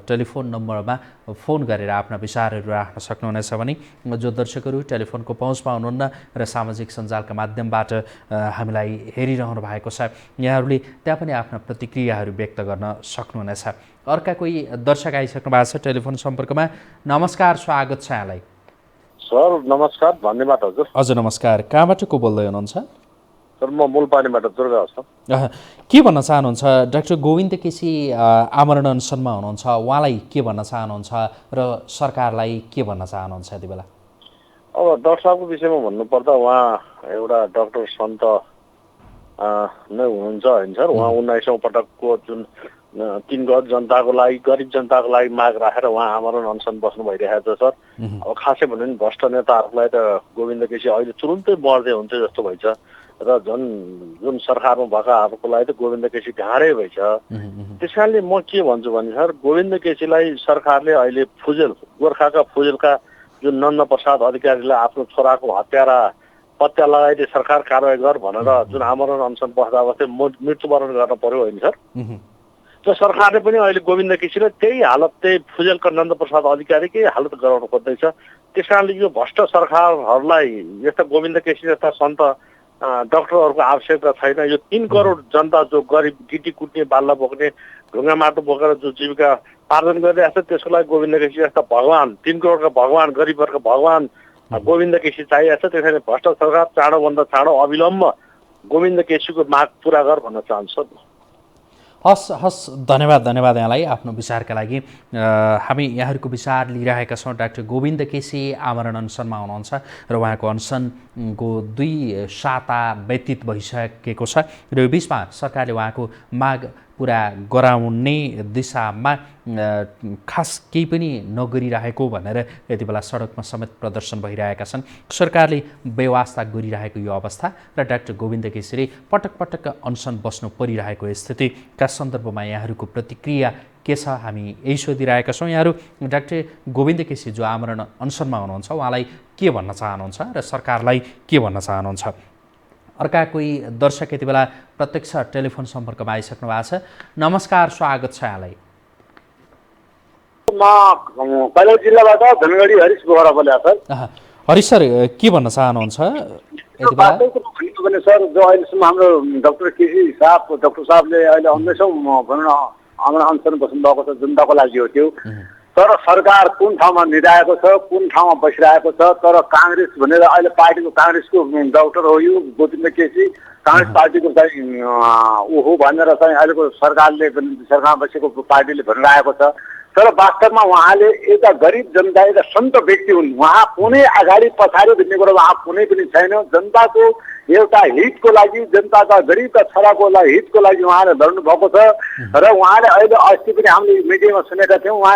टेलिफोन नम्बरमा फोन गरेर आफ्ना विचारहरू राख्न सक्नुहुनेछ भने जो दर्शकहरू टेलिफोनको पहुँचमा हुनुहुन्न र सामाजिक सञ्जालका माध्यमबाट हामीलाई हेरिरहनु भएको छ, यहाँहरूले त्यहाँ पनि आफ्ना प्रतिक्रियाहरू व्यक्त गर्न सक्नुहुनेछ। अर्का कोही दर्शक आइसक्नु भएको छ टेलिफोन सम्पर्कमा। नमस्कार, स्वागत छ यहाँलाई। सर नमस्कार, धन्यवाद हजुर। हजुर नमस्कार। कहाँबाट को बोल्दै हुनुहुन्छ? सर म मूलपानीबाट दुर्गा होस्। के भन्न चाहनुहुन्छ? डाक्टर गोविन्द केसी आमरण अनसनमा हुनुहुन्छ, उहाँलाई के भन्न चाहनुहुन्छ र सरकारलाई के भन्न चाहनुहुन्छ यति बेला? अब डाक्टर साहबको विषयमा भन्नुपर्दा उहाँ एउटा डाक्टर सन्त नै हुनुहुन्छ होइन सर। उहाँ 19औं पटकको जुन 3 गज जनताको लागि, गरिब जनताको लागि माग राखेर उहाँ आमरण अनसन बस्नु भइरहेको छ सर। अब खासै भन्यो भने भ्रष्ट नेताहरूलाई त गोविन्द केसी अहिले तुरुन्तै मर्दै हुन्थ्यो जस्तो भइछ र जुन सरकारमा भएकाहरूको लागि त गोविन्द केसी ढाँडै भइछ। त्यस कारणले म के भन्छु भने सर, गोविन्द केसीलाई सरकारले अहिले गोर्खाका फुजेलका जुन नन्द प्रसाद अधिकारीलाई आफ्नो छोराको हत्यारा पत्ता लगाइदिए सरकार कारवाही गर भनेर जुन आमरण अनसन बस्दा बस्दै मृत्युवरण गर्न पर्यो होइन सर। र सरकारले पनि अहिले गोविन्द केसीलाई त्यही हालत, त्यही फुजेलका नन्द प्रसाद अधिकारीकै हालत गराउनु खोज्दैछ। त्यस कारणले यो भ्रष्ट सरकारहरूलाई यस्ता गोविन्द केसी जस्ता सन्त डाक्टरहरूको आवश्यकता छैन। यो 3 करोड जनता जो गरिब गिटी कुट्ने, बाल्ला बोक्ने, ढुङ्गा माटो बोकेर जो जीविका पार्जन गरिरहेको छ त्यसको लागि गोविन्द केसी जस्ता भगवान, 3 करोडका भगवान, गरिबहरूका भगवान गोविन्द केसी चाहिएको छ। त्यसैले भ्रष्ट सरकार चाँडोभन्दा चाँडो अविलम्ब गोविन्द केसीको माग पुरा गर भन्न चाहन्छु। हस्, धन्यवाद यहाँलाई आफ्नो विचारका लागि। हामी यहाँहरूको विचार लिइरहेका छौँ। डाक्टर गोविन्द केसी आमरण अनसनमा हुनुहुन्छ र उहाँको अनसनको 2 साता व्यतीत भइसकेको छ र यो बिचमा सरकारले उहाँको माग पुरा गराउने दिशामा खास केही पनि नगरिरहेको भनेर यति बेला सडकमा समेत प्रदर्शन भइरहेका छन्। सरकारले व्यवस्था गरिरहेको यो अवस्था र डाक्टर गोविन्द केसीले पटक अनसन बस्नु परिरहेको स्थितिका सन्दर्भमा यहाँहरूको प्रतिक्रिया के छ हामी यही सोधिरहेका छौँ। यहाँहरू डाक्टर गोविन्द केसी जो आमरण अनसनमा हुनुहुन्छ उहाँलाई के भन्न चाहनुहुन्छ र सरकारलाई के भन्न चाहनुहुन्छ? अर्का कोही दर्शक यति बेला प्रत्यक्ष टेलिफोन सम्पर्कमा आइसक्नु भएको छ। नमस्कार, स्वागत छ यहाँलाई। म कैलाली जिल्लाबाट धनगढी हरिश बोहरा बोलेको सर। हरिश सर, के भन्न चाहनुहुन्छ यति बेला? भने सर, जो अहिलेसम्म हाम्रो डाक्टर केसी साहब डाक्टर साहबले अहिले 19औं भनौँ न हाम्रो अनसन बस्नु भएको छ, जनताको लागि हो त्यो। तर सरकार कुन ठाउँमा निधाएको छ, कुन ठाउँमा बसिरहेको छ। तर काङ्ग्रेस भनेर अहिले पार्टीको काङ्ग्रेसको डाक्टर हो यो गोविन्द केसी, काङ्ग्रेस पार्टीको चाहिँ ऊ हो भनेर चाहिँ अहिलेको सरकारमा बसेको पार्टीले भनिरहेको छ। तर वास्तवमा उहाँले एउटा गरिब जनता, एउटा सन्त व्यक्ति हुन्। उहाँ कुनै अगाडि पछाडि भन्ने कुरो उहाँ कुनै पनि छैन। जनताको एउटा हितको लागि, जनताका गरिबका छोराको लागि हितको लागि उहाँले लड्नु भएको छ। र उहाँले अहिले अस्ति पनि हामीले मिडियामा सुनेका थियौँ, उहाँ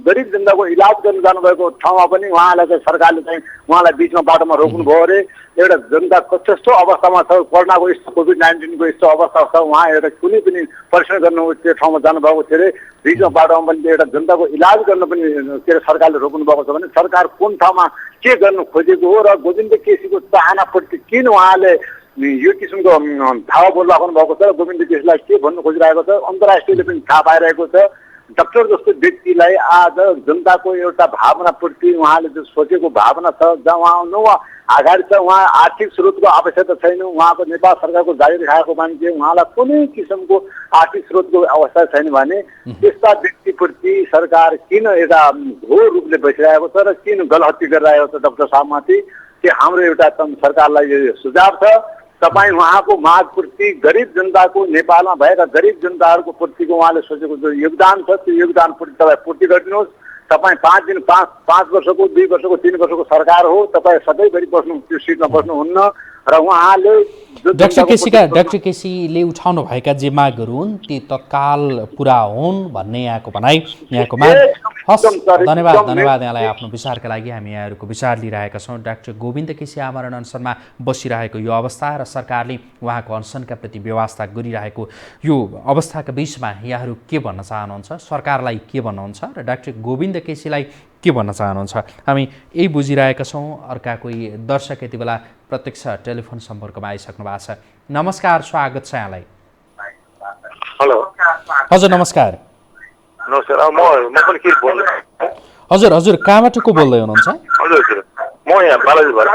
गरिब जनताको इलाज गर्न जानुभएको ठाउँमा पनि उहाँलाई चाहिँ सरकारले चाहिँ उहाँलाई बिचमा बाटोमा रोक्नुभयो अरे। एउटा जनता कस्तो अवस्थामा छ, कोरोनाको यस्तो कोभिड-19को यस्तो अवस्था छ, उहाँ एउटा कुनै पनि परीक्षण गर्नु त्यो ठाउँमा जानुभएको थियो अरे। बिचमा बाटोमा पनि एउटा जनताको इलाज गर्न पनि के अरे सरकारले रोक्नु भएको छ भने सरकार कुन ठाउँमा के गर्नु खोजेको हो र गोविन्द केसीको चाहनाप्रति किन उहाँले यो किसिमको धावा बोलिराख्नु भएको छ र गोविन्द केसीलाई के भन्नु खोजिरहेको छ अन्तर्राष्ट्रियले पनि थाहा पाइरहेको छ। डाक्टर जस्तो व्यक्तिलाई आज जनताको एउटा भावनाप्रति उहाँले जो सोचेको भावना छ, जहाँ उहाँ अगाडि छ, उहाँ आर्थिक स्रोतको आवश्यकता छैन। उहाँको नेपाल सरकारको जागिर खाएको मान्छे, उहाँलाई कुनै किसिमको आर्थिक स्रोतको अवस्था छैन भने त्यस्ता व्यक्तिप्रति सरकार किन एउटा घोर रूपले बसिरहेको छ र किन गलहत्ती गरिरहेको छ डाक्टर साहबमाथि, त्यो हाम्रो एउटा सरकारलाई सुझाव छ। तपाईँ उहाँको मागप्रति गरिब जनताको, नेपालमा भएका गरिब जनताहरूको प्रतिको उहाँले सोचेको जो योगदान छ त्यो योगदानप्रति तपाईँ पूर्ति गरिदिनुहोस्। तपाईँ 5 वर्षको 2 वर्षको 3 वर्षको सरकार हो, तपाईँ सधैँभरि बस्नु त्यो सिटमा बस्नुहुन्न र उहाँले डाक्टर केसीले उठाउनु भएका जे मागहरू हुन् ती तत्काल पुरा हुन् भन्ने यहाँको भनाइ, यहाँको माग। हस्, धन्यवाद यहाँलाई आफ्नो विचारका लागि। हामी यहाँहरूको विचार लिइरहेका छौँ। डाक्टर गोविन्द केसी आमरण अनसनमा बसिरहेको यो अवस्था र सरकारले उहाँको अनसनका प्रति व्यवस्था गरिरहेको यो अवस्थाका बिचमा यहाँहरू के भन्न चाहनुहुन्छ, सरकारलाई के भन्नुहुन्छ र डाक्टर गोविन्द केसीलाई के भन्न चाहनुहुन्छ, हामी यही बुझिरहेका छौँ। अर्का कोही दर्शक यति बेला प्रत्यक्ष टेलिफोन सम्पर्कमा आइसक्नु भएको छ। नमस्कार, स्वागत छ यहाँलाई। हेलो, हजुर नमस्कार। नमस्कार, म पनि के बोल्नु? हजुर कहाँबाट को बोल्दै हुनुहुन्छ? हजुर म यहाँ बालाजीबाट।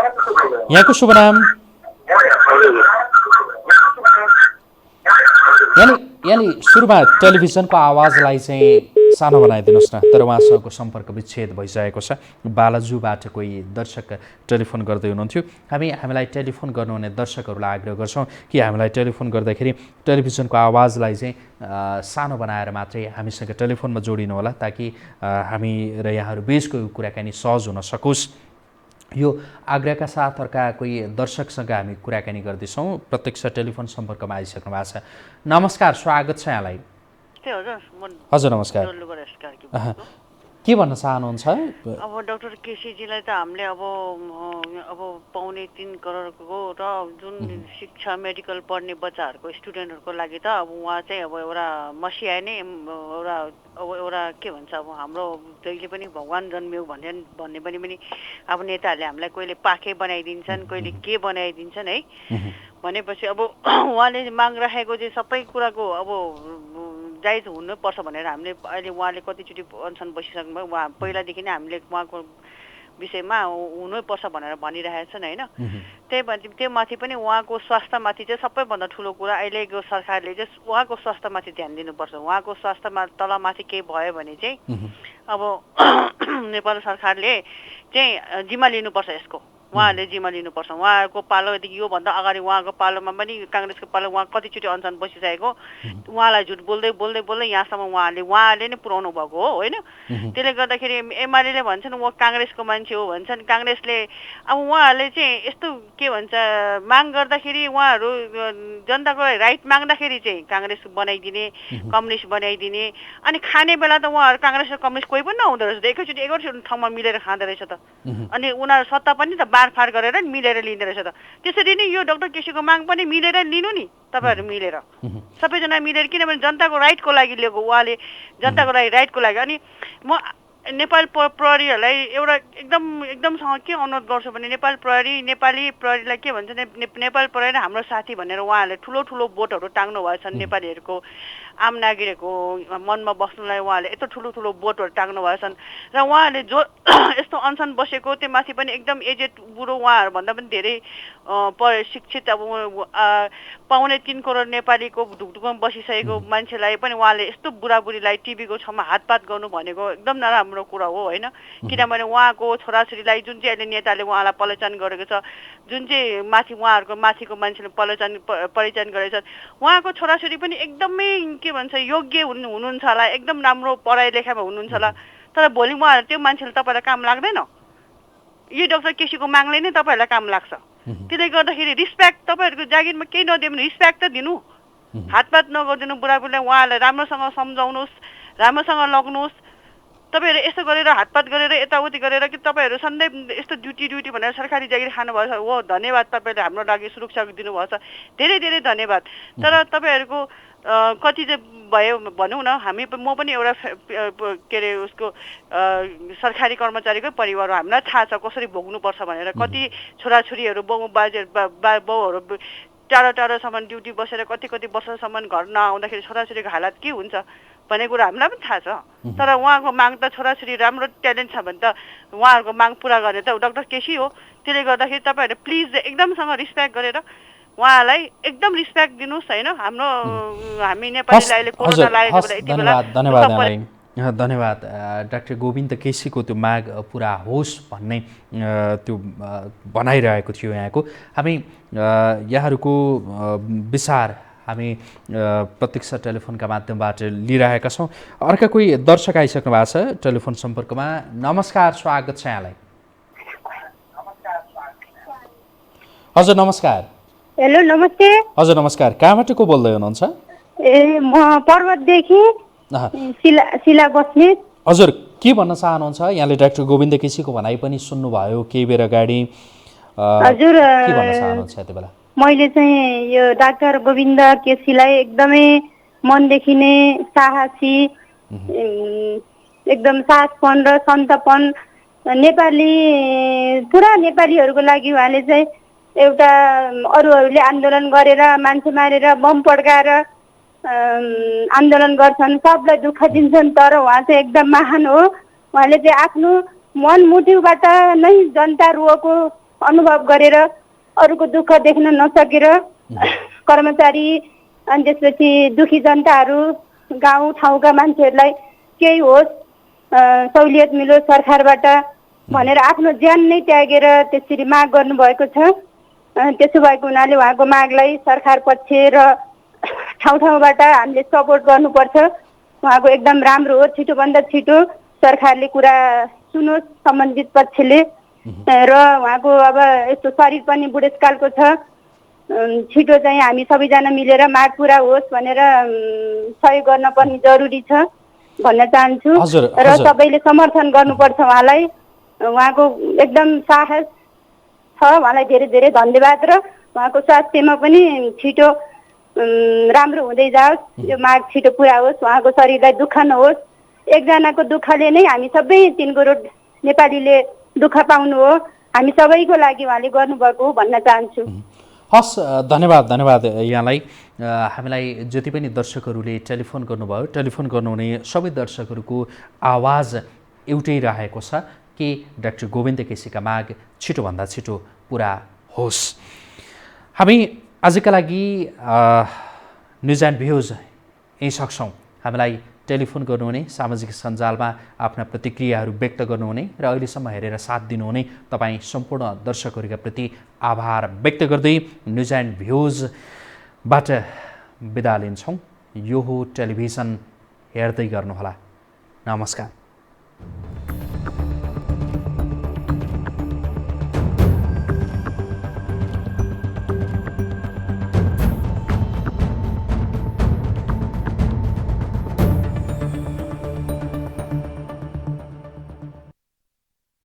यहाँको शुभ नाम? यानी सुरुमा टेलिभिजनको आवाजलाई चाहिँ सानो बनाइदिनुहोस् न, तर उहाँसँगको सम्पर्क विच्छेद भइसकेको छ। बालाजुबाट कोही दर्शक टेलिफोन गर्दै हुनुहुन्थ्यो। हामीलाई टेलिफोन गर्नुहुने दर्शकहरूलाई आग्रह गर्छौँ कि हामीलाई टेलिफोन गर्दाखेरि टेलिभिजनको आवाजलाई चाहिँ सानो बनाएर मात्रै हामीसँग टेलिफोनमा जोडिनु होला, ताकि हामी र यहाँहरू बिचको कुराकानी सहज हुन सकोस्। यो आग्रहका साथ अर्का कोही दर्शकसँग हामी कुराकानी गर्दैछौँ। प्रत्यक्ष टेलिफोन सम्पर्कमा आइसक्नु भएको छ। नमस्कार, स्वागत छ यहाँलाई। हजुर नमस्कार, के भन्न चाहनुहुन्छ? अब डाक्टर केसीजीलाई त हामीले अब पाउने 3 करोडको र जुन शिक्षा मेडिकल पढ्ने बच्चाहरूको स्टुडेन्टहरूको लागि त अब उहाँ चाहिँ अब एउटा मसिहा नै एउटा के भन्छ, अब हाम्रो जहिले पनि भगवान् जन्मियो भन्ने पनि अब नेताहरूले हामीलाई कहिले पाखे बनाइदिन्छन्, कहिले के बनाइदिन्छन् है। भनेपछि अब उहाँले माग राखेको चाहिँ सबै कुराको अब जायज हुनुपर्छ भनेर हामीले अहिले उहाँले कतिचोटि अनसन बसिसक्नुभयो। उहाँ पहिलादेखि नै हामीले उहाँको विषयमा हुनैपर्छ भनेर भनिरहेका छन् होइन। त्यो माथि पनि उहाँको स्वास्थ्यमाथि चाहिँ सबैभन्दा ठुलो कुरा अहिलेको सरकारले चाहिँ उहाँको स्वास्थ्यमाथि ध्यान दिनुपर्छ। उहाँको स्वास्थ्यमा तलमाथि केही भयो भने चाहिँ अब नेपाल सरकारले चाहिँ जिम्मा लिनुपर्छ यसको। उहाँहरूले जिम्मा लिनुपर्छ। उहाँहरूको पालोदेखि योभन्दा अगाडि उहाँको पालोमा पनि काङ्ग्रेसको पालो उहाँ कतिचोटि अनसन बसिसकेको, उहाँलाई झुट बोल्दै यहाँसम्म उहाँले नै पुर्याउनु भएको हो होइन। त्यसले गर्दाखेरि एमाले भन्छन् ऊ काङ्ग्रेसको मान्छे हो भन्छन्। काङ्ग्रेसले अब उहाँहरूले चाहिँ यस्तो के भन्छ माग गर्दाखेरि उहाँहरू जनताको राइट माग्दाखेरि चाहिँ काङ्ग्रेस बनाइदिने, कम्युनिस्ट बनाइदिने, अनि खाने बेला त उहाँहरू काङ्ग्रेस र कम्युनिस्ट कोही पनि नहुँदो रहेछ। एकैचोटि ठाउँमा मिलेर खाँदो रहेछ त। अनि उनीहरू सत्ता पनि त बाँडफाँड गरेर मिलेर लिँदो रहेछ त। त्यसरी नै यो डाक्टर केसीको माग पनि मिलेर लिनु नि, तपाईँहरू मिलेर सबैजना मिलेर, किनभने जनताको राइटको लागि लिएको उहाँले, जनताको लागि राइटको लागि। अनि म नेपाल प्रहरीहरूलाई एउटा एकदमसँग के अनुरोध गर्छु भने नेपाली प्रहरीलाई के भन्छ नेपाल प्रहरी हाम्रो साथी भनेर उहाँहरूले ठुलो बोटहरू टाङ्नु भएछन्। नेपालीहरूको आम नागरिकको मनमा बस्नुलाई उहाँहरूले यत्रो ठुलो बोटहरू टाङ्नु भएछन् र उहाँहरूले जो यस्तो अनसन बसेको त्यो माथि पनि एकदम एजेड बुढो उहाँहरूभन्दा पनि धेरै शिक्षित अब 3.25 करोड नेपालीको ढुकढुकमा बसिसकेको मान्छेलाई पनि उहाँले यस्तो बुढाबुढीलाई टिभीको छेउमा हातपात गर्नु भनेको एकदम नराम्रो कुरा हो होइन। किनभने उहाँको छोराछोरीलाई जुन चाहिँ अहिले नेताले उहाँलाई पहिचान गरेको छ, जुन चाहिँ उहाँहरूको माथिको मान्छेले पहिचान गरेको छ, उहाँको छोराछोरी पनि एकदमै के भन्छ योग्य हुनुहुन्छ होला, एकदम राम्रो पढाइ लेखाइमा हुनुहुन्छ होला। तर भोलि उहाँहरू त्यो मान्छेले तपाईँलाई काम लाग्दैन, यो डाक्टर केसीको मागले नै तपाईँहरूलाई काम लाग्छ। त्यसले गर्दाखेरि रिस्पेक्ट तपाईँहरूको जागिरमा केही नदियो भने रिस्पेक्ट त दिनु, हातपात नगरिदिनु बुढाबुढीलाई। उहाँहरूलाई राम्रोसँग सम्झाउनुहोस्, राम्रोसँग लग्नुहोस्। तपाईँहरू यस्तो गरेर हातपात गरेर यताउति गरेर कि तपाईँहरू सधैँ यस्तो ड्युटी भनेर सरकारी जागिर खानुभएछ हो, धन्यवाद, तपाईँले हाम्रो लागि सुरक्षा दिनुभएछ, धेरै धन्यवाद। तर तपाईँहरूको कति चाहिँ भयो भनौँ न, म पनि एउटा के अरे उसको सरकारी कर्मचारीकै परिवार हो, हामीलाई थाहा छ कसरी भोग्नुपर्छ भनेर। कति छोराछोरीहरू बाउहरू टाढोसम्म ड्युटी बसेर कति वर्षसम्म घर नआउँदाखेरि छोराछोरीको हालत के हुन्छ भन्ने कुरा हामीलाई पनि थाहा छ। तर उहाँको माग त छोराछोरी राम्रो ट्यालेन्ट छ भने त उहाँहरूको माग पुरा गर्ने त डाक्टर केसी हो। त्यसले गर्दाखेरि तपाईँहरूले प्लिज एकदमसँग रिस्पेक्ट गरेर उहाँलाई एकदम रिस्पेक्ट दिनुहोस् होइन। हामी नेपालीलाई अहिले कोरोना लागेको बेला धन्यवाद डाक्टर गोविन्द केसीको त्यो माग पुरा होस् भन्ने त्यो भनाइरहेको थियो यहाँको। हामी यहाँहरूको विचार हामी प्रत्यक्ष टेलिफोनका माध्यमबाट लिइरहेका छौँ। अर्का कोही दर्शक आइसक्नु भएको छ टेलिफोन सम्पर्कमा। नमस्कार, स्वागत छ यहाँलाई। हजुर नमस्कार। हेलो नमस्ते। हजुर नमस्कार, कहाँबाट को बोल्दै हुनुहुन्छ? ए म पर्वतदेखि शिला बस्नेत। हजुर के भन्न चाहनुहुन्छ? यहाँले डाक्टर गोविन्द केसीको भनाइ पनि सुन्नुभयो केही बेर अगाडि, हजुर के भन्न चाहनुहुन्छ यति बेला? मैले चाहिँ यो डाक्टर गोविन्द केसीलाई एकदमै मनदेखि नै साहसी, एकदम साहसपन र सन्तपन, पुरा नेपालीहरूको लागि उहाँले चाहिँ एउटा अरूहरूले आन्दोलन गरेर मान्छे मारेर बम पड्काएर आन्दोलन गर्छन्, सबलाई दुःख दिन्छन्, तर उहाँ चाहिँ एकदम महान हो। उहाँले चाहिँ आफ्नो मनमुटुबाट नै जनता रुवाको अनुभव गरेर अरूको दुःख देख्न नसकेर कर्मचारी अनि त्यसपछि दुखी जनताहरू गाउँ ठाउँका मान्छेहरूलाई केही होस्, सहुलियत मिलोस् सरकारबाट भनेर आफ्नो ज्यान नै त्यागेर त्यसरी माग गर्नुभएको छ। त्यसो भएको हुनाले उहाँको मागलाई सरकार पक्ष र ठाउँबाट हामीले सपोर्ट गर्नुपर्छ। उहाँको एकदम राम्रो हो, छिटोभन्दा छिटो सरकारले कुरा सुनोस् सम्बन्धित पक्षले, र उहाँको अब यस्तो शरीर पनि बुढेसकालको छ, छिटो चाहिँ हामी सबैजना मिलेर माग पुरा होस् भनेर सहयोग गर्न पर्ने जरुरी छ भन्न चाहन्छु। र सबैले समर्थन गर्नुपर्छ उहाँलाई। उहाँको एकदम साहस छ, उहाँलाई धेरै धन्यवाद। र उहाँको स्वास्थ्यमा पनि छिटो राम्रो हुँदै जाओस्, यो माग छिटो पुरा होस्, उहाँको शरीरलाई दुःख नहोस्। एकजनाको दुःखले नै हामी सबै 3 करोड नेपालीले दुःख पाउनु हो, हामी सबैको लागि उहाँले गर्नुभएको हो भन्न चाहन्छु। हस्, धन्यवाद यहाँलाई। हामीलाई जति पनि दर्शकहरूले टेलिफोन गर्नुभयो, टेलिफोन गर्नुहुने सबै दर्शकहरूको आवाज एउटै रहेको छ कि डाक्टर गोविन्द केसीका माग छिटोभन्दा छिटो पुरा होस्। हामी आजका लागि न्युज एन्ड भ्युज यहीँ सक्छौँ। हामीलाई टेलिफोन गर्नुहुने, सामाजिक सञ्जालमा आफ्ना प्रतिक्रियाहरू व्यक्त गर्नुहुने र अहिलेसम्म हेरेर साथ दिनुहुने तपाईँ सम्पूर्ण दर्शकहरूका प्रति आभार व्यक्त गर्दै न्युज एन्ड भ्युजबाट बिदा लिन्छौँ। यो हो टेलिभिजन, हेर्दै गर्नुहोला। नमस्कार।